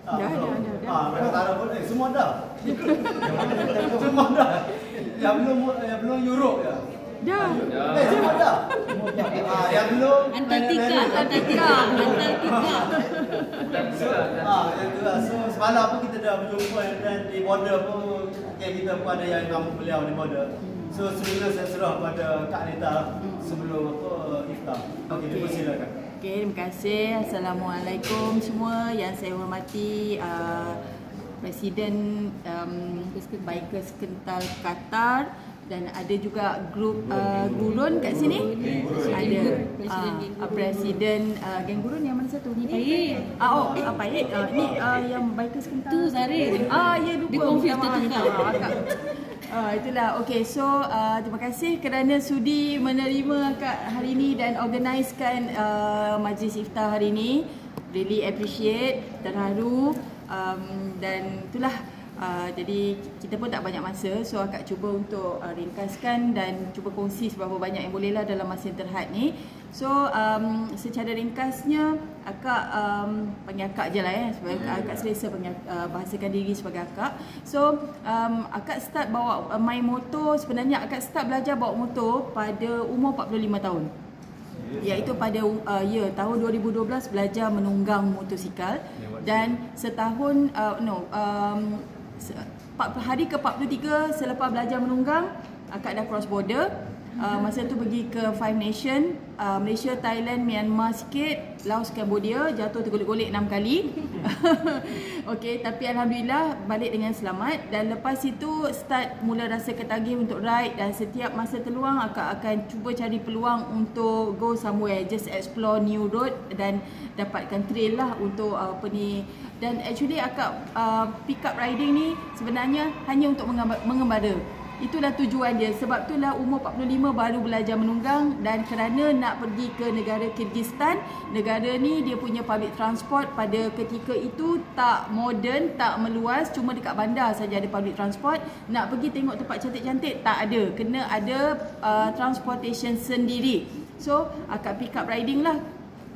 Mereka tak ada pun, semua dah. Semua dah. Yang belum Europe ya. Dah. Semua dah. Yang belum Antartika. Yang tu lah. So semalam pun kita dah berjumpa dan di border pun kita pun ada yang nama beliau di border. So sebelumnya saya serah pada Kak Anita sebelum iftar. Okey, dipersilakan. Okey, terima kasih. Assalamualaikum semua yang saya hormati Presiden Bikers Kental Qatar dan ada juga grup Gurun kat sini. Ada Presiden Geng Gurun yang mana satu ni? Pahit. Pahit. Ni yang Bikers Kental. Tu Zarin. Ya lupa. Dia confuse tengah. Itulah. Okey, so terima kasih kerana sudi menerima akak hari ini dan organisekan majlis iftar hari ini. Really appreciate, terharu dan itulah. Jadi kita pun tak banyak masa, so akak cuba untuk ringkaskan dan cuba kongsi seberapa banyak yang bolehlah dalam masa yang terhad ni. So secara ringkasnya akak panggil akak je lah sebab akak selesa bahasakan diri sebagai akak. So akak start bawa main motor, sebenarnya akak start belajar bawa motor pada umur 45 tahun. Iaitu pada tahun 2012 belajar menunggang motosikal dan setahun hari ke-43 selepas belajar menunggang akak dah cross border. Masa tu pergi ke Five Nation, Malaysia, Thailand, Myanmar sikit, Laos, Cambodia, jatuh tergolek-golek 6 kali. Okey, tapi alhamdulillah balik dengan selamat dan lepas itu start mula rasa ketagih untuk ride dan setiap masa terluang akak akan cuba cari peluang untuk go somewhere, just explore new road dan dapatkan trail lah untuk dan actually akak pick up riding ni sebenarnya hanya untuk mengembara. Itulah tujuan dia. Sebab itulah umur 45 baru belajar menunggang dan kerana nak pergi ke negara Kyrgyzstan. Negara ni dia punya public transport pada ketika itu tak moden, tak meluas, cuma dekat bandar saja ada public transport. Nak pergi tengok tempat cantik-cantik tak ada. Kena ada transportation sendiri. So akak pick up riding lah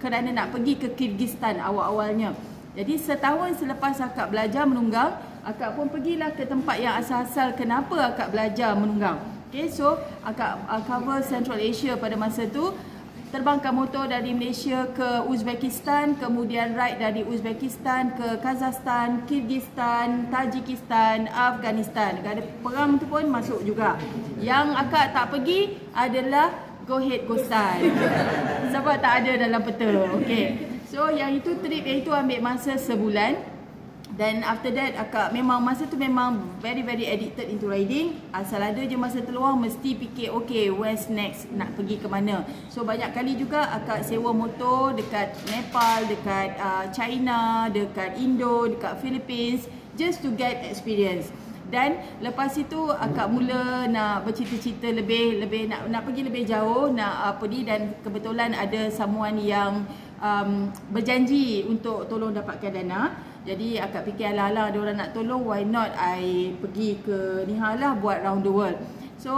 kerana nak pergi ke Kyrgyzstan awal-awalnya. Jadi setahun selepas akak belajar menunggang, akak pun pergilah ke tempat yang asal-asal kenapa akak belajar menunggang. Okay, so akak cover Central Asia pada masa tu. Terbangkan motor dari Malaysia ke Uzbekistan, kemudian ride dari Uzbekistan ke Kazakhstan, Kyrgyzstan, Tajikistan, Afghanistan. Negara perang tu pun masuk juga. Yang akak tak pergi adalah Go Ahead Go Style. Sebab tak ada dalam peta. Okay. So yang itu trip yang itu ambil masa sebulan. Dan after that akak memang masa tu memang very addicted into riding. Asal ada je masa terluang mesti fikir okay, where's next, nak pergi ke mana. So banyak kali juga akak sewa motor dekat Nepal, dekat China, dekat Indo, dekat Philippines, just to get experience. Dan lepas itu akak mula nak bercita-cita lebih nak pergi lebih jauh, nak dan kebetulan ada someone yang berjanji untuk tolong dapatkan dana. Jadi akak fikir ala-ala ada orang nak tolong, why not I pergi ke Nihal lah buat round the world. So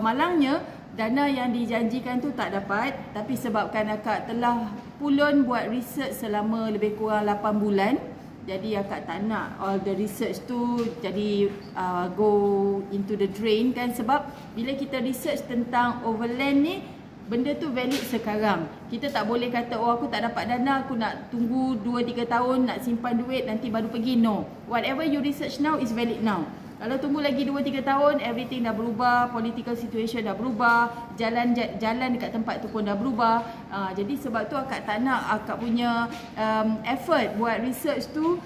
malangnya dana yang dijanjikan tu tak dapat, tapi sebabkan akak telah pulun buat research selama lebih kurang 8 bulan. Jadi akak tak nak all the research tu jadi go into the drain kan. Sebab bila kita research tentang overland ni, benda tu valid sekarang. Kita tak boleh kata aku tak dapat dana, aku nak tunggu 2-3 tahun nak simpan duit nanti baru pergi. No. Whatever you research now is valid now. Kalau tunggu lagi 2-3 tahun, everything dah berubah, political situation dah berubah, jalan dekat tempat tu pun dah berubah. Jadi sebab tu akak tak nak akak punya effort buat research tu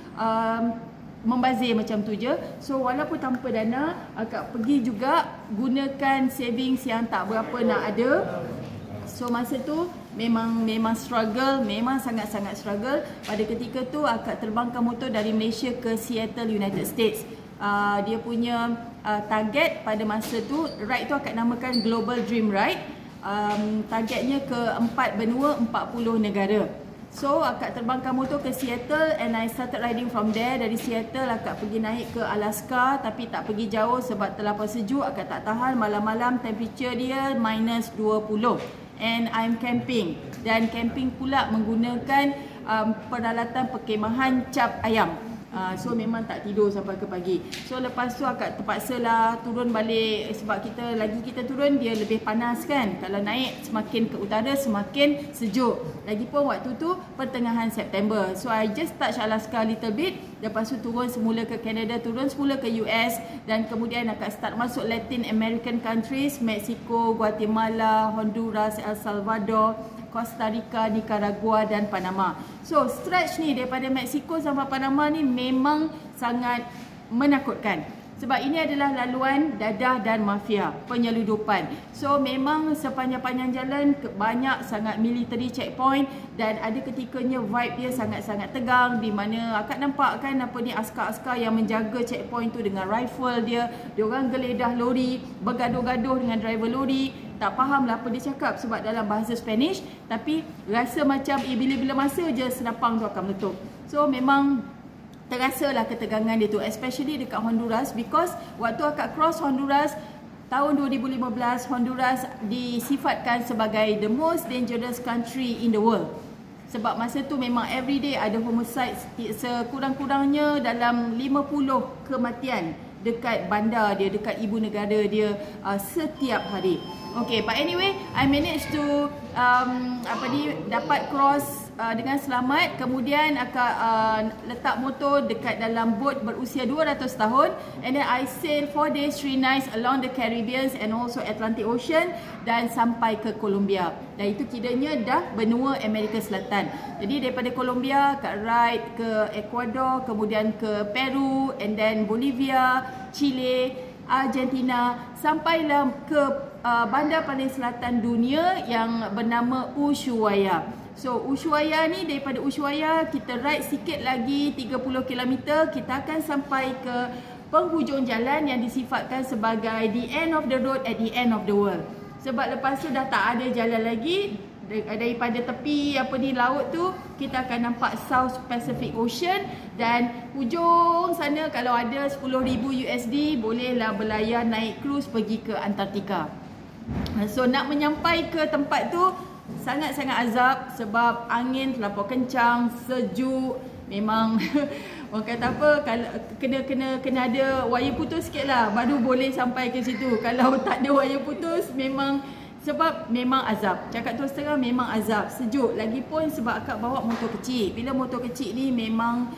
membazir macam tu je. So walaupun tanpa dana, akak pergi juga gunakan savings yang tak berapa nak ada. So masa tu memang struggle, memang sangat-sangat struggle. Pada ketika tu akak terbangkan motor dari Malaysia ke Seattle, United States. Dia punya target pada masa tu, ride tu akak namakan Global Dream Ride. Targetnya ke 4 benua, 40 negara. So akak terbangkan motor ke Seattle and I started riding from there. Dari Seattle akak pergi naik ke Alaska, tapi tak pergi jauh sebab terlampau sejuk, akak tak tahan. Malam-malam temperature dia minus 20 and I'm camping. Dan camping pula menggunakan peralatan perkemahan cap ayam. So memang tak tidur sampai ke pagi. So lepas tu akak terpaksa lah turun balik sebab kita turun dia lebih panas kan. Kalau naik semakin ke utara semakin sejuk. Lagipun waktu tu pertengahan September. So I just touch Alaska little bit. Lepas tu turun semula ke Canada, turun semula ke US dan kemudian akak start masuk Latin American countries, Mexico, Guatemala, Honduras, El Salvador, Costa Rica, Nicaragua dan Panama. So stretch ni daripada Mexico sampai Panama ni memang sangat menakutkan. Sebab ini adalah laluan dadah dan mafia, penyeludupan. So memang sepanjang-panjang jalan banyak sangat military checkpoint dan ada ketikanya vibe dia sangat-sangat tegang di mana akak nampak kan askar-askar yang menjaga checkpoint tu dengan rifle dia. Diorang geledah lori, bergaduh-gaduh dengan driver lori. Tak faham lah apa dia cakap sebab dalam bahasa Spanish, tapi rasa macam bila-bila masa je senapang tu akan meletup. So memang terasalah ketegangan dia tu, especially dekat Honduras, because waktu akak cross Honduras tahun 2015, Honduras disifatkan sebagai the most dangerous country in the world. Sebab masa tu memang everyday ada homicide, sekurang-kurangnya dalam 50 kematian dekat bandar dia, dekat ibu negara dia setiap hari. Okay, but anyway, I managed to dapat cross dengan selamat. Kemudian akak letak motor dekat dalam boat berusia 200 tahun and then I sail 4 days 3 nights along the Caribbean and also Atlantic Ocean dan sampai ke Colombia. Dan itu kiranya dah benua Amerika Selatan. Jadi daripada Colombia akak ride ke Ecuador, kemudian ke Peru and then Bolivia, Chile, Argentina, sampailah ke bandar paling selatan dunia yang bernama Ushuaia. So Ushuaia ni, daripada Ushuaia kita ride sikit lagi 30 km, kita akan sampai ke penghujung jalan yang disifatkan sebagai the end of the road at the end of the world. Sebab lepas tu dah tak ada jalan lagi. Daripada tepi laut tu kita akan nampak South Pacific Ocean dan hujung sana kalau ada 10,000 USD bolehlah berlayar naik cruise pergi ke Antartika. So nak menyampai ke tempat tu sangat-sangat azab sebab angin terlampau kencang, sejuk, memang orang kata apa, kalau kena ada wayar putus sikit lah baru boleh sampai ke situ. Kalau tak ada wayar putus sebab memang azab. Cakap terus terang memang azab. Sejuk. Lagipun sebab akak bawa motor kecil. Bila motor kecil ni memang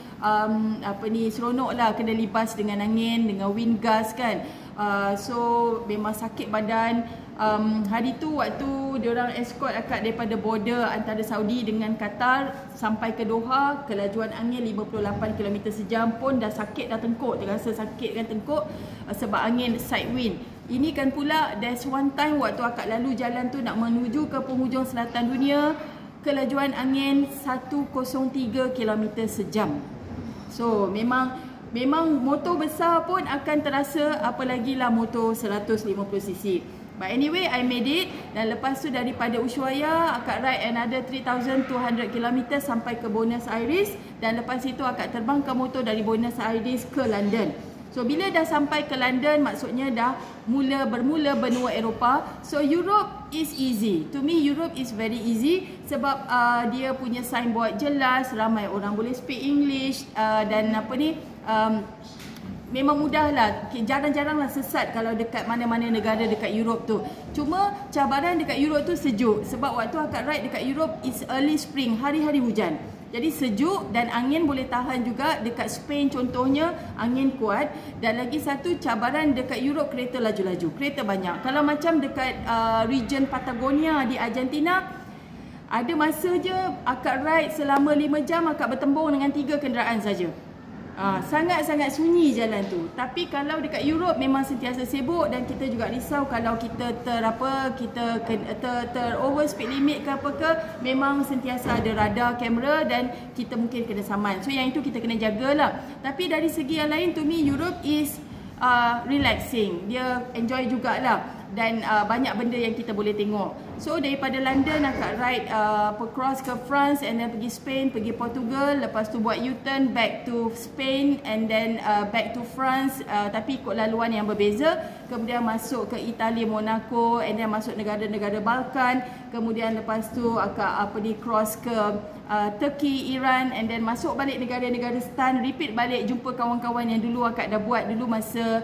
seronok lah kena libas dengan angin, dengan wind gust kan. So memang sakit badan. Hari tu waktu diorang escort akak daripada border antara Saudi dengan Qatar sampai ke Doha, kelajuan angin 58 km sejam pun dah sakit dah tengkuk. Terasa sakit kan tengkuk sebab angin side wind. Ini kan pula there's one time waktu akak lalu jalan tu nak menuju ke penghujung selatan dunia, kelajuan angin 103 km sejam. So memang motor besar pun akan terasa, apalagi lah motor 150cc. But anyway, I made it. Dan lepas tu daripada Ushuaia akak ride another 3,200 km sampai ke Buenos Aires. Dan lepas itu akak terbang ke motor dari Buenos Aires ke London. So bila dah sampai ke London, maksudnya dah bermula benua Eropah. So Europe is easy. To me Europe is very easy sebab dia punya signboard jelas, ramai orang boleh speak English dan memang mudah lah. Jarang-jarang lah sesat kalau dekat mana-mana negara dekat Europe tu. Cuma cabaran dekat Europe tu sejuk. Sebab waktu akak ride dekat Europe is early spring, hari-hari hujan. Jadi sejuk dan angin boleh tahan juga. Dekat Spain contohnya angin kuat. Dan lagi satu cabaran dekat Europe, kereta laju-laju, kereta banyak. Kalau macam dekat region Patagonia di Argentina, ada masa je akak ride selama 5 jam akak bertembung dengan 3 kenderaan saja. Sangat-sangat sunyi jalan tu. Tapi kalau dekat Europe memang sentiasa sibuk dan kita juga risau kalau kita ter over speed limit ke apa ke, memang sentiasa ada radar, kamera dan kita mungkin kena saman. So yang itu kita kena jagalah. Tapi dari segi yang lain, to me Europe is relaxing. Dia enjoy jugalah dan banyak benda yang kita boleh tengok. So daripada London akak ride cross ke France and then pergi Spain, pergi Portugal, lepas tu buat U-turn back to Spain and then back to France, tapi ikut laluan yang berbeza. Kemudian masuk ke Italy, Monaco, and then masuk negara-negara Balkan. Kemudian lepas tu akak cross ke Turkey, Iran, and then masuk balik negara-negara stan, repeat balik jumpa kawan-kawan yang dulu akak dah buat dulu masa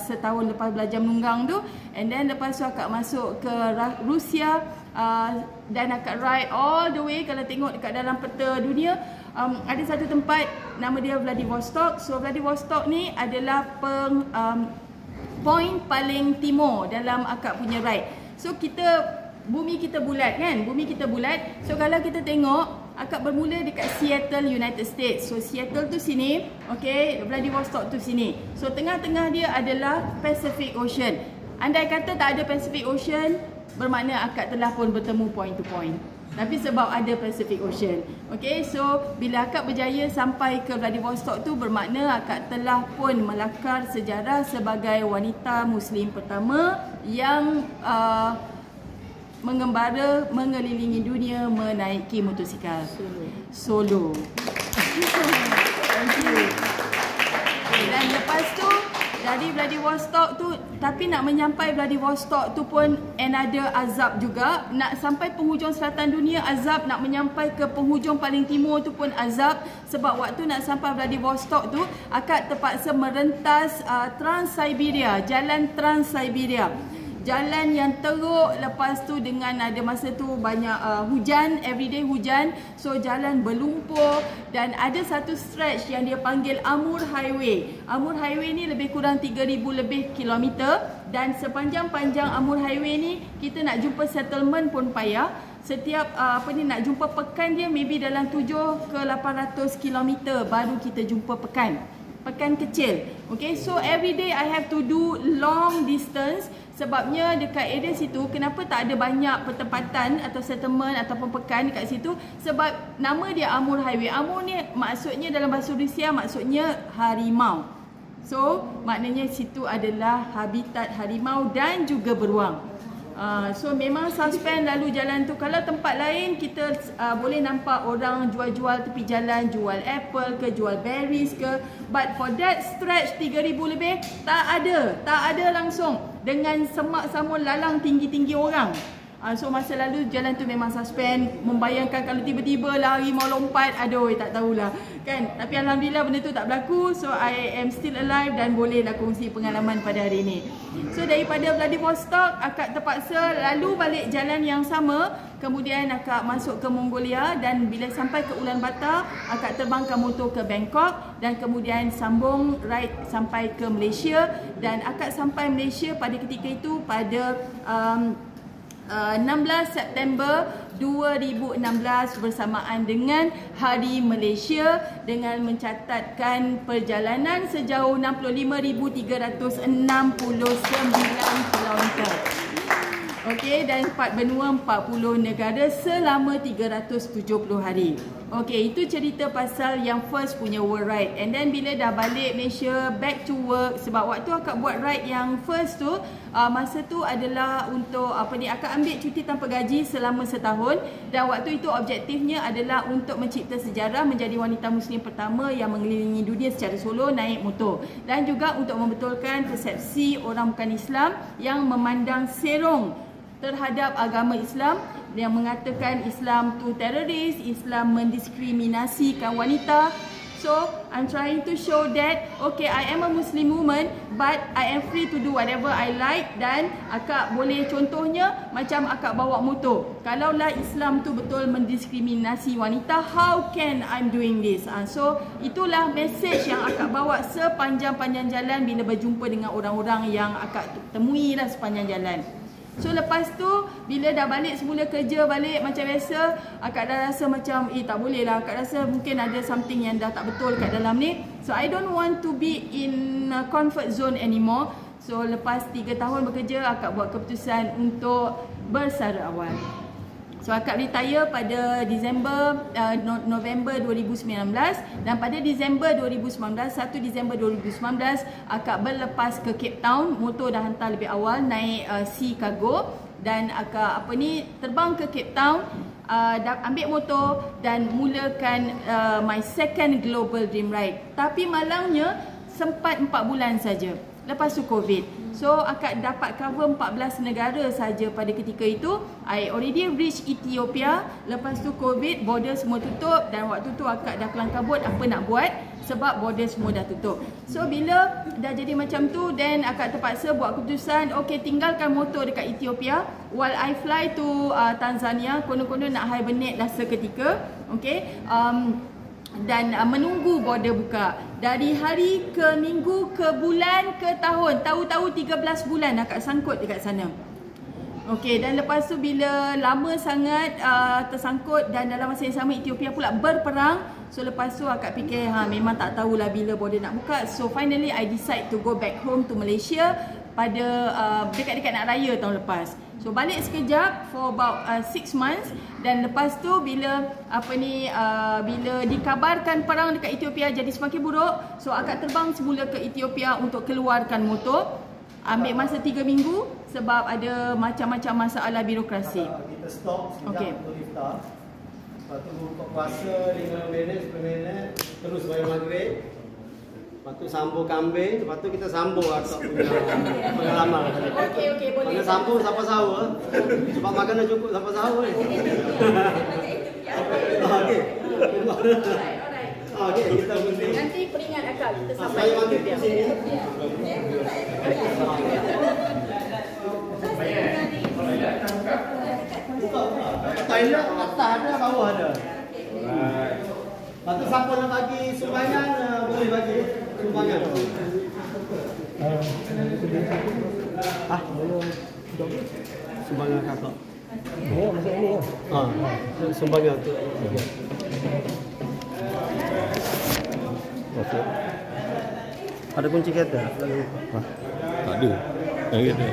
setahun lepas belajar menunggang tu. And then lepas tu akak masuk ke Rusia, dan akak ride all the way. Kalau tengok dekat dalam peta dunia, ada satu tempat nama dia Vladivostok. So Vladivostok ni adalah point paling timur dalam akak punya ride. So bumi kita bulat kan, bumi kita bulat. So kalau kita tengok, akak bermula dekat Seattle, United States. So Seattle tu sini, okay, Vladivostok tu sini. So tengah-tengah dia adalah Pacific Ocean. Andai kata tak ada Pacific Ocean, bermakna akak telah pun bertemu point to point. Tapi sebab ada Pacific Ocean. Okay, so bila akak berjaya sampai ke Vladivostok tu, bermakna akak telah pun melakar sejarah sebagai wanita Muslim pertama yang mengembara mengelilingi dunia menaiki motosikal solo. Thank you. Dan lepas tu dari Vladivostok tu, tapi nak menyampai Vladivostok tu pun another azab juga. Nak sampai penghujung selatan dunia azab, nak menyampai ke penghujung paling timur tu pun azab. Sebab waktu nak sampai Vladivostok tu, akak terpaksa merentas Trans-Siberia, jalan Trans-Siberia. Jalan yang teruk, lepas tu dengan ada masa tu banyak hujan, everyday hujan. So jalan berlumpur dan ada satu stretch yang dia panggil Amur Highway. Amur Highway ni lebih kurang 3,000 lebih kilometer. Dan sepanjang-panjang Amur Highway ni, kita nak jumpa settlement pun payah. Setiap nak jumpa pekan dia maybe dalam 7 ke 800 kilometer baru kita jumpa pekan. Pekan kecil. Okay, so every day I have to do long distance. Sebabnya dekat area situ, kenapa tak ada banyak pertempatan atau settlement ataupun pekan dekat situ? Sebab nama dia Amur Highway. Amur ni maksudnya dalam bahasa Rusia maksudnya harimau. So maknanya situ adalah habitat harimau dan juga beruang. So memang suspend lalu jalan tu. Kalau tempat lain kita boleh nampak orang jual-jual tepi jalan, jual apple ke, jual berries ke. But for that stretch 3,000 lebih, tak ada langsung. Dengan semak samun lalang tinggi-tinggi orang. So masa lalu jalan tu memang suspend. Membayangkan kalau tiba-tiba lari mau lompat, aduh tak tahulah kan. Tapi Alhamdulillah benda tu tak berlaku. So I am still alive dan bolehlah kongsi pengalaman pada hari ini. So daripada Vladivostok, akak terpaksa lalu balik jalan yang sama. Kemudian akak masuk ke Mongolia dan bila sampai ke Ulaanbaatar, akak terbangkan motor ke Bangkok dan kemudian sambung ride sampai ke Malaysia. Dan akak sampai Malaysia pada ketika itu pada 16 September 2016 bersamaan dengan Hari Malaysia dengan mencatatkan perjalanan sejauh 65,369 km. Okey, dan 4 benua 40 negara selama 370 hari. Okey, itu cerita pasal yang first punya world ride. And then bila dah balik Malaysia, back to work. Sebab waktu akak buat ride yang first tu, masa tu adalah untuk akak ambil cuti tanpa gaji selama setahun. Dan waktu itu objektifnya adalah untuk mencipta sejarah menjadi wanita Muslim pertama yang mengelilingi dunia secara solo naik motor. Dan juga untuk membetulkan persepsi orang bukan Islam yang memandang serong terhadap agama Islam, yang mengatakan Islam tu teroris, Islam mendiskriminasikan wanita. So, I'm trying to show that, okay, I am a Muslim woman, but I am free to do whatever I like. Dan akak boleh, contohnya, macam akak bawa motor. Kalaulah Islam tu betul mendiskriminasi wanita, how can I'm doing this? So, itulah message yang akak bawa sepanjang-panjang jalan bila berjumpa dengan orang-orang yang akak temui lah sepanjang jalan. So lepas tu bila dah balik semula kerja balik macam biasa, akak dah rasa macam tak boleh lah. Akak rasa mungkin ada something yang dah tak betul kat dalam ni. So I don't want to be in a comfort zone anymore. So lepas 3 tahun bekerja, akak buat keputusan untuk bersara awal. So akak retire pada November 2019 dan pada Disember 2019, 1 Disember 2019 akak berlepas ke Cape Town. Motor dah hantar lebih awal naik Sea Cargo. dan terbang ke Cape Town, ambil motor dan mulakan my second global dream ride. Tapi malangnya sempat 4 bulan saja lepas tu COVID. So akak dapat cover 14 negara saja pada ketika itu. I already reach Ethiopia. Lepas tu COVID, border semua tutup, dan waktu tu akak dah kelang kabut apa nak buat sebab border semua dah tutup. So bila dah jadi macam tu, then akak terpaksa buat keputusan, okay, tinggalkan motor dekat Ethiopia while I fly to Tanzania. Konon-konon nak hibernate dah seketika. Okay, dan menunggu border buka. Dari hari ke minggu ke bulan ke tahun, tahu-tahu 13 bulan akak sangkut dekat sana. Okey, dan lepas tu bila lama sangat tersangkut dan dalam masa yang sama Ethiopia pula berperang. So lepas tu akak fikir memang tak tahulah bila border nak buka. So finally I decide to go back home to Malaysia pada dekat-dekat nak raya tahun lepas. So balik sekejap for about 6 months, dan lepas tu bila bila dikabarkan perang dekat Ethiopia jadi semakin buruk, so akak terbang semula ke Ethiopia untuk keluarkan motor. Ambil masa 3 minggu sebab ada macam-macam masalah birokrasi. Kita stop sekejap untuk iftar. Lepas tu buka puasa 5 minit, 10 minit, terus bayar maghrib. Lepas tu sambung kambing, lepas tu kita sambung akak punya pengalaman. Okey, boleh. Mana sambung sampai sahur. Sebab makan dah cukup sampai sahur ni. Okey. Okey, kita mesti. Nanti peringat akak kita sampai Saya mandi di sini. Buka. Toilet atas ada, bawah ada. Lepas tu siapa nak bagi sumbangan, boleh bagi sumbangan. Sumbangan kakak. Ya, masuk ini ya. Sumbangan tu. Okey. Ada kunci kereta? Tak ada. Tak ada.